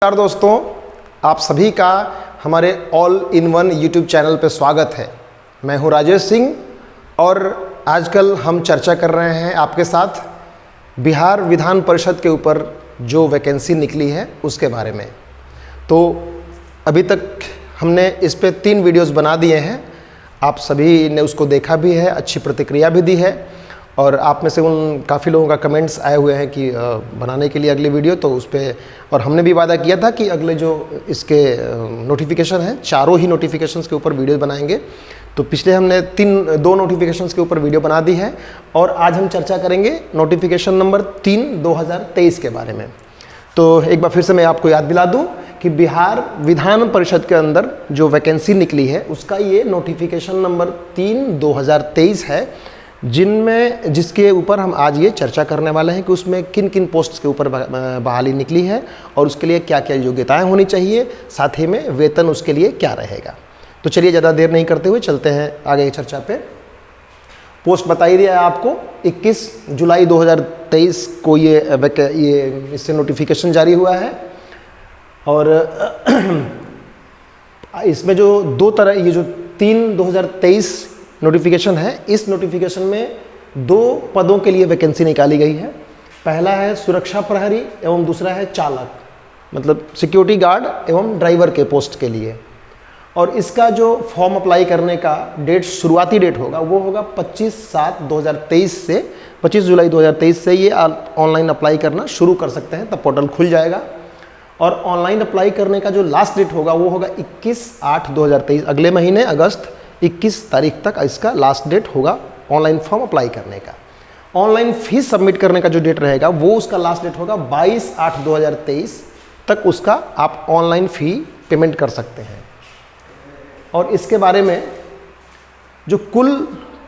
नमस्कार दोस्तों, आप सभी का हमारे all in one YouTube channel पर स्वागत है। मैं हूं राजेश सिंह और आजकल हम चर्चा कर रहे हैं आपके साथ बिहार विधान परिषद के ऊपर जो वैकेंसी निकली है उसके बारे में। तो अभी तक हमने इस पे 3 वीडियोस बना दिए हैं। आप सभी ने उसको देखा भी है, अच्छी प्रतिक्रिया भी दी है और आप में से उन काफ़ी लोगों का कमेंट्स आए हुए हैं कि बनाने के लिए अगली वीडियो। तो उस पर और हमने भी वादा किया था कि अगले जो इसके नोटिफिकेशन हैं, चारों ही नोटिफिकेशंस के ऊपर वीडियो बनाएंगे। तो पिछले हमने 2 नोटिफिकेशंस के ऊपर वीडियो बना दी है और आज हम चर्चा करेंगे नोटिफिकेशन नंबर 3 2023 के बारे में। तो एक बार फिर से मैं आपको याद दिला दूं कि बिहार विधान परिषद के अंदर जो वैकेंसी निकली है उसका ये नोटिफिकेशन नंबर 3 2023 है, जिसके ऊपर हम आज ये चर्चा करने वाले हैं कि उसमें किन किन पोस्ट्स के ऊपर बहाली निकली है और उसके लिए क्या क्या योग्यताएं होनी चाहिए, साथ ही में वेतन उसके लिए क्या रहेगा। तो चलिए ज़्यादा देर नहीं करते हुए चलते हैं आगे की चर्चा पे। पोस्ट बता ही दिया है आपको, 21 जुलाई 2023 को ये इससे नोटिफिकेशन जारी हुआ है। और इसमें जो 2 तरह, ये जो 3 2023 नोटिफिकेशन है, इस नोटिफिकेशन में 2 पदों के लिए वैकेंसी निकाली गई है। पहला है सुरक्षा प्रहरी एवं दूसरा है चालक, मतलब सिक्योरिटी गार्ड एवं ड्राइवर के पोस्ट के लिए। और इसका जो फॉर्म अप्लाई करने का शुरुआती डेट होगा वो होगा 25/7/2023 से 25 जुलाई 2023 से ये ऑनलाइन अप्लाई करना शुरू कर सकते हैं, तब पोर्टल खुल जाएगा। और ऑनलाइन अप्लाई करने का जो लास्ट डेट होगा वो होगा 21/8/2023, अगले महीने अगस्त 21 तारीख तक इसका लास्ट डेट होगा ऑनलाइन फॉर्म अप्लाई करने का। ऑनलाइन फीस सबमिट करने का जो डेट रहेगा वो उसका लास्ट डेट होगा 22/8/2023 तक उसका आप ऑनलाइन फ़ी पेमेंट कर सकते हैं। और इसके बारे में जो कुल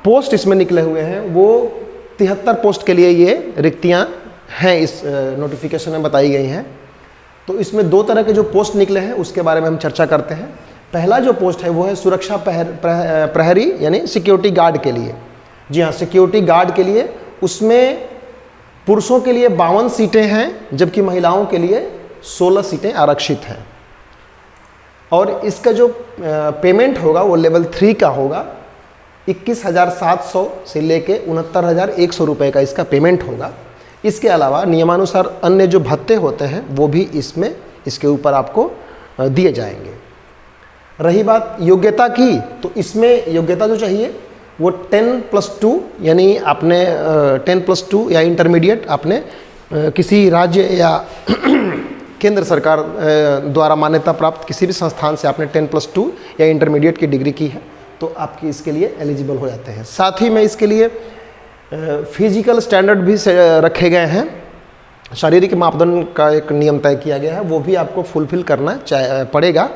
पोस्ट इसमें निकले हुए हैं वो 73 पोस्ट के लिए ये रिक्तियां हैं, इस नोटिफिकेशन में बताई गई हैं। तो इसमें 2 तरह के जो पोस्ट निकले हैं उसके बारे में हम चर्चा करते हैं। पहला जो पोस्ट है वो है सुरक्षा प्रहरी यानी सिक्योरिटी गार्ड के लिए। जी हाँ, सिक्योरिटी गार्ड के लिए उसमें पुरुषों के लिए 52 सीटें हैं, जबकि महिलाओं के लिए 16 सीटें आरक्षित हैं। और इसका जो पेमेंट होगा वो लेवल 3 का होगा। 21,700 से लेके 69,100 रुपये का इसका पेमेंट होगा। इसके अलावा नियमानुसार अन्य जो भत्ते होते हैं वो भी इसके ऊपर आपको दिए जाएंगे। रही बात योग्यता की, तो इसमें योग्यता जो चाहिए वो 10+2 यानी आपने 10+2 या इंटरमीडिएट आपने किसी राज्य या केंद्र सरकार द्वारा मान्यता प्राप्त किसी भी संस्थान से आपने 10+2 या इंटरमीडिएट की डिग्री की है तो आपकी इसके लिए एलिजिबल हो जाते हैं। साथ ही में इसके लिए फिजिकल स्टैंडर्ड भी रखे गए हैं, शारीरिक मापदंड का एक नियम तय किया गया है, वो भी आपको फुलफिल करना पड़ेगा।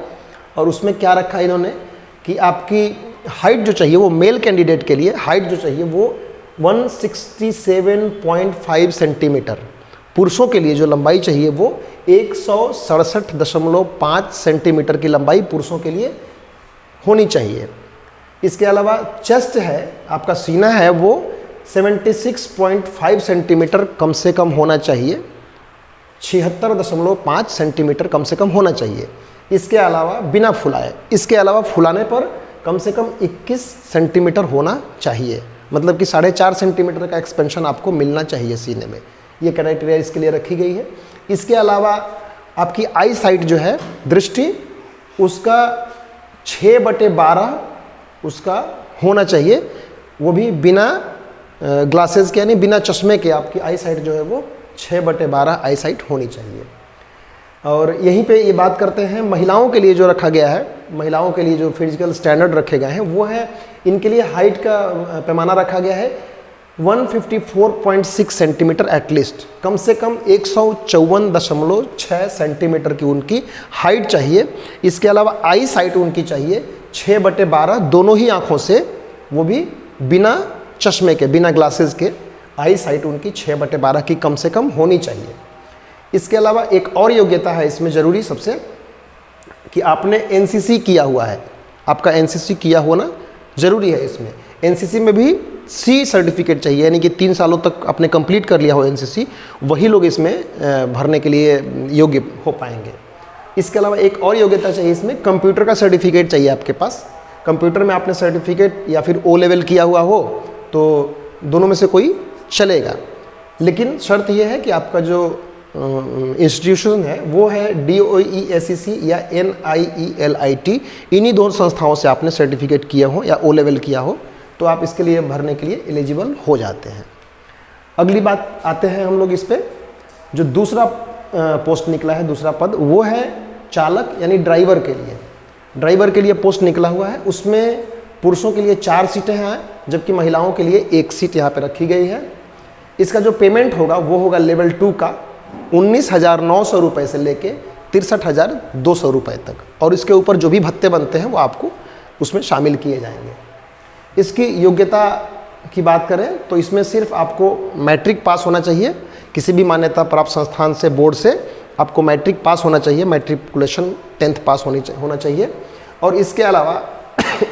और उसमें क्या रखा है इन्होंने कि आपकी हाइट जो चाहिए वो मेल कैंडिडेट के लिए हाइट जो चाहिए वो 167.5 सेंटीमीटर, पुरुषों के लिए जो लंबाई चाहिए वो 167.5 सेंटीमीटर की लंबाई पुरुषों के लिए होनी चाहिए। इसके अलावा चेस्ट है, आपका सीना है वो 76.5 सेंटीमीटर कम से कम होना चाहिए, 76.5 सेंटीमीटर कम से कम होना चाहिए। इसके अलावा बिना फुलाए, इसके अलावा फुलाने पर कम से कम 21 सेंटीमीटर होना चाहिए, मतलब कि 4.5 सेंटीमीटर का एक्सपेंशन आपको मिलना चाहिए सीने में। ये क्राइटेरिया इसके लिए रखी गई है। इसके अलावा आपकी आई साइट जो है, दृष्टि, उसका 6/12 उसका होना चाहिए, वो भी बिना ग्लासेस के यानी बिना चश्मे के आपकी आई साइट जो है वो 6/12 आई साइट होनी चाहिए। और यहीं पे ये बात करते हैं महिलाओं के लिए जो रखा गया है, महिलाओं के लिए जो फिजिकल स्टैंडर्ड रखे गए हैं वो है, इनके लिए हाइट का पैमाना रखा गया है 154.6 सेंटीमीटर एटलीस्ट, कम से कम 154.6 सेंटीमीटर की उनकी हाइट चाहिए। इसके अलावा आई साइट उनकी चाहिए 6/12 दोनों ही आँखों से, वो भी बिना चश्मे के, बिना ग्लासेस के आई साइट उनकी 6/12 की कम से कम होनी चाहिए। इसके अलावा एक और योग्यता है इसमें ज़रूरी सबसे, कि आपने एनसीसी किया हुआ है, आपका एनसीसी किया होना ज़रूरी है। इसमें एनसीसी में भी सी सर्टिफिकेट चाहिए, यानी कि 3 सालों तक आपने कंप्लीट कर लिया हो एनसीसी, वही लोग इसमें भरने के लिए योग्य हो पाएंगे। इसके अलावा एक और योग्यता चाहिए, इसमें कंप्यूटर का सर्टिफिकेट चाहिए आपके पास। कंप्यूटर में आपने सर्टिफिकेट या फिर ओ लेवल किया हुआ हो तो दोनों में से कोई चलेगा, लेकिन शर्त यह है कि आपका जो इंस्टीट्यूशन है वो है DOE-SEC या NIELIT, इन्हीं दोनों संस्थाओं से आपने सर्टिफिकेट किया हो या ओ लेवल किया हो तो आप इसके लिए भरने के लिए एलिजिबल हो जाते हैं। अगली बात आते हैं हम लोग इस पर, जो दूसरा पोस्ट निकला है, दूसरा पद, वो है चालक यानी ड्राइवर के लिए। ड्राइवर के लिए पोस्ट निकला हुआ है, उसमें पुरुषों के लिए 4 सीटें हैं जबकि महिलाओं के लिए 1 सीट यहाँ पे रखी गई है। इसका जो पेमेंट होगा वो होगा लेवल 2 का 19,900 रुपये से लेके 63,200 रुपये तक, और इसके ऊपर जो भी भत्ते बनते हैं वो आपको उसमें शामिल किए जाएंगे। इसकी योग्यता की बात करें तो इसमें सिर्फ आपको मैट्रिक पास होना चाहिए, किसी भी मान्यता प्राप्त संस्थान से, बोर्ड से आपको मैट्रिक पास होना चाहिए, मैट्रिकुलेशन 10th पास होना चाहिए। और इसके अलावा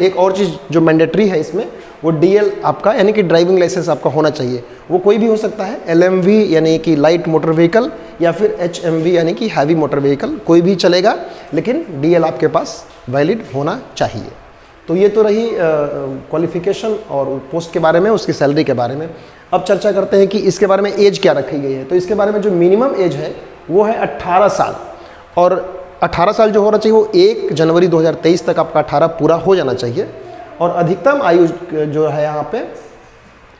एक और चीज़ जो मैंडेटरी है इसमें, वो DL आपका यानी कि ड्राइविंग लाइसेंस आपका होना चाहिए। वो कोई भी हो सकता है, LMV यानी कि लाइट मोटर व्हीकल या फिर HMV यानी कि हैवी मोटर व्हीकल, कोई भी चलेगा, लेकिन DL आपके पास वैलिड होना चाहिए। तो ये तो रही क्वालिफिकेशन और पोस्ट के बारे में, उसकी सैलरी के बारे में। अब चर्चा करते हैं कि इसके बारे में एज क्या रखी गई है। तो इसके बारे में जो मिनिमम एज है वो है 18 साल, और 18 साल जो होना चाहिए वो 1 जनवरी 2023 तक आपका 18 पूरा हो जाना चाहिए। और अधिकतम आयु जो है यहाँ पे,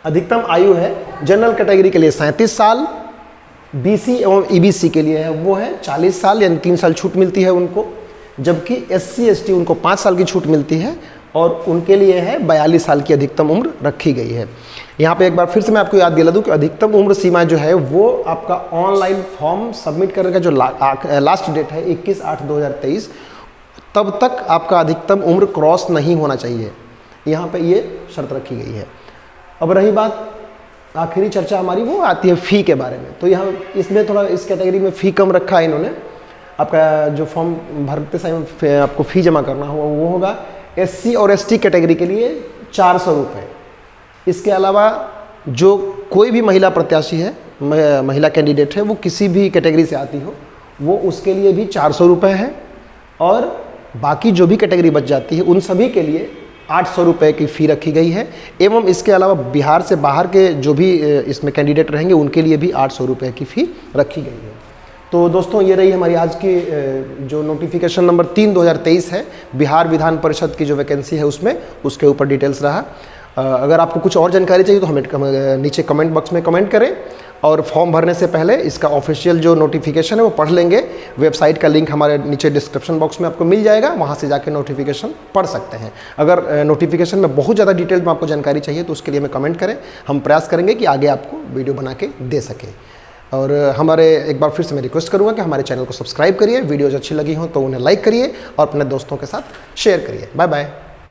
अधिकतम आयु है जनरल कैटेगरी के लिए 37 साल, BC एवं EBC के लिए है वो है 40 साल, यानी 3 साल छूट मिलती है उनको, जबकि SC ST उनको 5 साल की छूट मिलती है और उनके लिए है 42 साल की अधिकतम उम्र रखी गई है। यहाँ पे एक बार फिर से मैं आपको याद दिला दूँ कि अधिकतम उम्र सीमा जो है वो आपका ऑनलाइन फॉर्म सबमिट करने का जो लास्ट डेट है 21/8/2023, तब तक आपका अधिकतम उम्र क्रॉस नहीं होना चाहिए। यहाँ पे ये शर्त रखी गई है। अब रही बात आखिरी चर्चा हमारी, वो आती है फ़ी के बारे में। तो यहाँ इसमें थोड़ा इस कैटेगरी में फ़ी कम रखा है इन्होंने। आपका जो फॉर्म भरते समय आपको फ़ी जमा करना होगा वो होगा SC और ST कैटेगरी के लिए 400 रुपये। इसके अलावा जो कोई भी महिला प्रत्याशी है, महिला कैंडिडेट है, वो किसी भी कैटेगरी से आती हो, वो उसके लिए भी 400 रुपये है। और बाकी जो भी कैटेगरी बच जाती है उन सभी के लिए 800 रुपये की फ़ी रखी गई है। एवं इसके अलावा बिहार से बाहर के जो भी इसमें कैंडिडेट रहेंगे उनके लिए भी 800 रुपये की फ़ी रखी गई है। तो दोस्तों ये रही हमारी आज की जो नोटिफिकेशन नंबर 3/2023 है, बिहार विधान परिषद की जो वैकेंसी है उसमें, उसके ऊपर डिटेल्स रहा। अगर आपको कुछ और जानकारी चाहिए तो हमें नीचे कमेंट बॉक्स में कमेंट करें, और फॉर्म भरने से पहले इसका ऑफिशियल जो नोटिफिकेशन है वो पढ़ लेंगे। वेबसाइट का लिंक हमारे नीचे डिस्क्रिप्शन बॉक्स में आपको मिल जाएगा, वहाँ से जाके नोटिफिकेशन पढ़ सकते हैं। अगर नोटिफिकेशन में बहुत ज़्यादा डिटेल में आपको जानकारी चाहिए तो उसके लिए हमें कमेंट करें, हम प्रयास करेंगे कि आगे आपको वीडियो बना के दे सकें। और हमारे एक बार फिर से मैं रिक्वेस्ट करूँगा कि हमारे चैनल को सब्सक्राइब करिए, वीडियोज़ अच्छी लगी हो तो उन्हें लाइक करिए और अपने दोस्तों के साथ शेयर करिए। Bye bye.